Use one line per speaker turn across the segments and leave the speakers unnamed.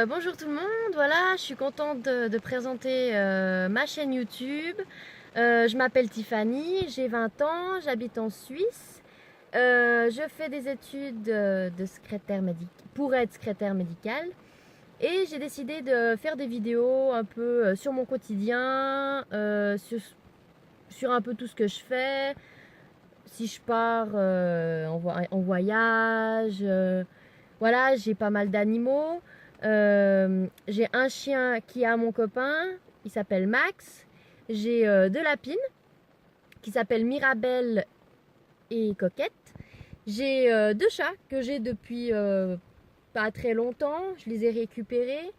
Bonjour tout le monde, voilà, je suis contente de présenter ma chaîne YouTube. Je m'appelle Tiffany, j'ai 20 ans, j'habite en Suisse. Je fais des études de secrétaire pour être secrétaire médicale. Et j'ai décidé de faire des vidéos un peu sur mon quotidien, sur un peu tout ce que je fais. Si je pars en voyage, voilà, j'ai pas mal d'animaux. J'ai un chien qui a mon copain, il s'appelle Max. J'ai deux lapines qui s'appellent Mirabelle et Coquette. J'ai deux chats que j'ai depuis pas très longtemps. Je les ai récupérés.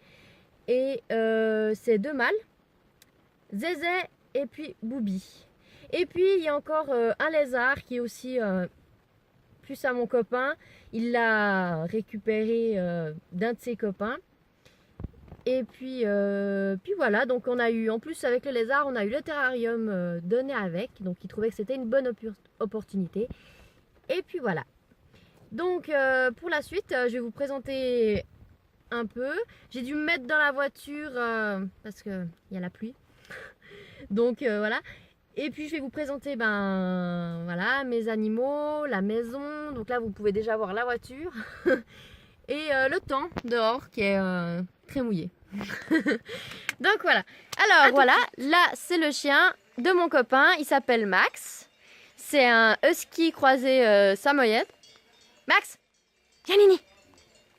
Et c'est deux mâles, Zézé et puis Boubi. Et puis il y a encore un lézard qui est aussi plus à mon copain. Il l'a récupéré d'un de ses copains. Et puis voilà, donc on a eu, en plus avec le lézard, on a eu le terrarium donné avec. Donc il trouvait que c'était une bonne opportunité. Et puis voilà. Donc pour la suite, je vais vous présenter un peu. J'ai dû me mettre dans la voiture parce qu'il y a la pluie. Donc voilà. Et puis je vais vous présenter voilà, mes animaux, la maison. Donc là vous pouvez déjà voir la voiture. Et le temps dehors qui est très mouillé. Donc voilà. Alors voilà, là c'est le chien de mon copain. Il s'appelle Max. C'est un husky croisé samoyède. Max, viens Nini,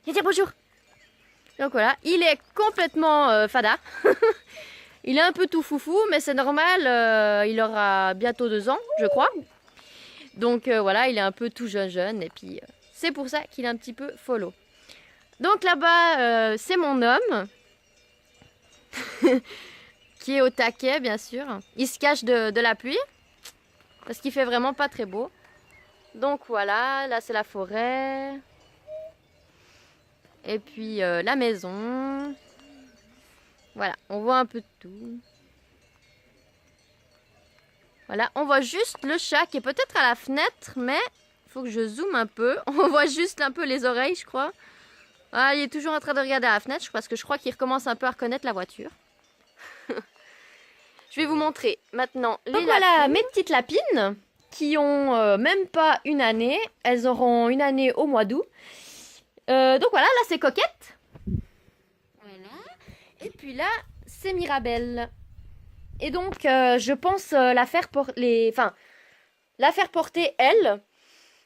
viens dire bonjour. Donc voilà, il est complètement fada. Il est un peu tout foufou, mais c'est normal. Il aura bientôt 2 ans, je crois. Donc voilà, il est un peu tout jeune. Et puis c'est pour ça qu'il est un petit peu follow. Donc là-bas, c'est mon homme. Qui est au taquet, bien sûr. Il se cache de la pluie. Parce qu'il fait vraiment pas très beau. Donc voilà, là c'est la forêt. Et puis la maison. Voilà, on voit un peu de tout. Voilà, on voit juste le chat qui est peut-être à la fenêtre, mais il faut que je zoome un peu. On voit juste un peu les oreilles, je crois. Ah, il est toujours en train de regarder à la fenêtre, parce que je crois qu'il recommence un peu à reconnaître la voiture. Je vais vous montrer maintenant les lapines. Voilà mes petites lapines qui ont même pas une année. Elles auront une année au mois d'août. Donc voilà, là c'est Coquette. Voilà. Et puis là, c'est Mirabelle. Et donc, je pense la faire porter elle.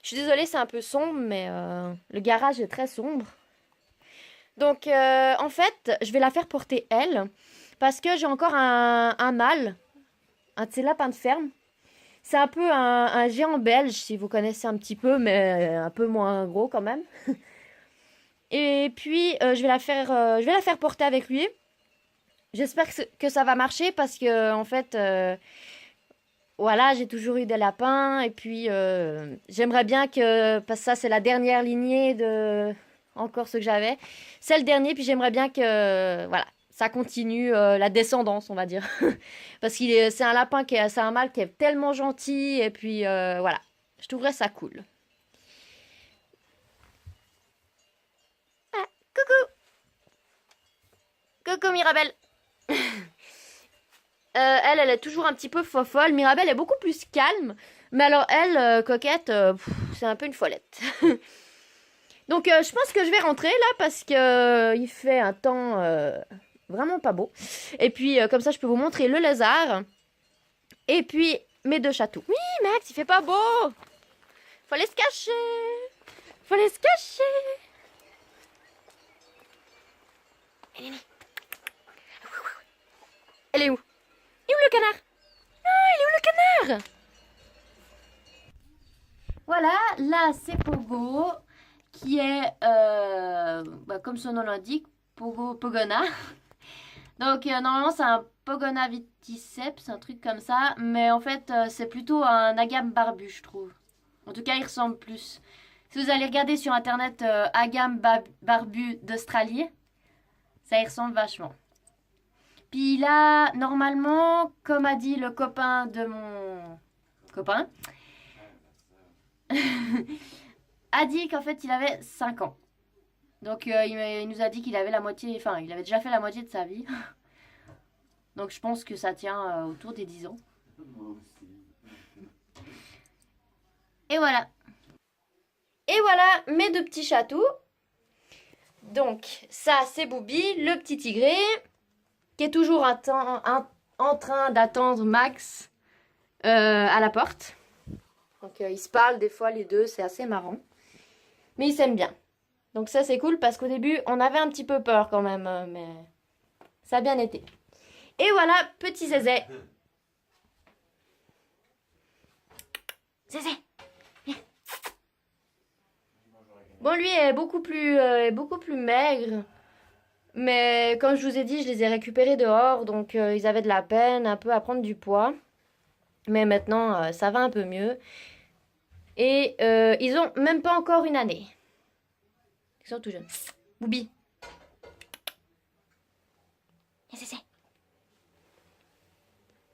Je suis désolée, c'est un peu sombre, mais le garage est très sombre. Donc, en fait, je vais la faire porter elle. Parce que j'ai encore un mâle. Un de ces lapins de ferme. C'est un peu un géant belge, si vous connaissez un petit peu, mais un peu moins gros quand même. Et puis, je vais la faire porter avec lui. J'espère que ça va marcher parce que, en fait, voilà, j'ai toujours eu des lapins. Et puis, j'aimerais bien parce que ça, c'est la dernière lignée de encore ce que j'avais. C'est le dernier, puis j'aimerais bien que, voilà, ça continue la descendance, on va dire. Parce c'est un lapin c'est un mâle qui est tellement gentil. Et puis, voilà, je trouverais ça cool. Ah, coucou! Coucou Mirabelle! Elle est toujours un petit peu fofolle. Mirabelle est beaucoup plus calme. Mais alors elle, Coquette, c'est un peu une follette. Donc je pense que je vais rentrer là parce que il fait un temps vraiment pas beau. Et puis comme ça je peux vous montrer le lézard. Et puis mes deux chatous. Oui Max, il fait pas beau. Faut aller se cacher. Faut aller se cacher. Elle est où? Il est où le canard? Ah, il est où le canard? Voilà, là c'est Pogo, qui est, comme son nom l'indique, Pogona. Donc normalement c'est un Pogona viticeps, un truc comme ça, mais en fait c'est plutôt un agame barbu, je trouve. En tout cas il ressemble plus. Si vous allez regarder sur internet agame barbu d'Australie, ça y ressemble vachement. Puis là, normalement, comme a dit le copain de mon copain, a dit qu'en fait il avait 5 ans. Donc il nous a dit qu'il avait la moitié, enfin il avait déjà fait la moitié de sa vie. Donc je pense que ça tient autour des 10 ans. Et voilà. Et voilà mes deux petits chatous. Donc ça c'est Boubi, le petit tigré, qui est toujours en train d'attendre Max à la porte. Donc ils se parlent des fois les deux, c'est assez marrant. Mais ils s'aiment bien. Donc ça c'est cool parce qu'au début on avait un petit peu peur quand même, mais ça a bien été. Et voilà, petit Zézé. Zézé, viens. Bon, lui est beaucoup plus maigre. Mais comme je vous ai dit, je les ai récupérés dehors. Donc ils avaient de la peine un peu à prendre du poids. Mais maintenant, ça va un peu mieux. Et ils ont même pas encore une année. Ils sont tout jeunes. Boubi. Zézé.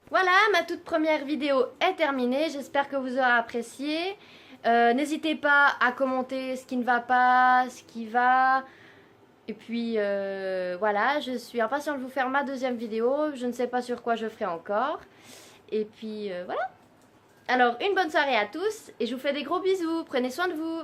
Voilà, ma toute première vidéo est terminée. J'espère que vous aurez apprécié. N'hésitez pas à commenter ce qui ne va pas, ce qui va. Et puis voilà, je suis impatiente de vous faire ma deuxième vidéo. Je ne sais pas sur quoi je ferai encore. Et puis voilà. Alors, une bonne soirée à tous et je vous fais des gros bisous. Prenez soin de vous.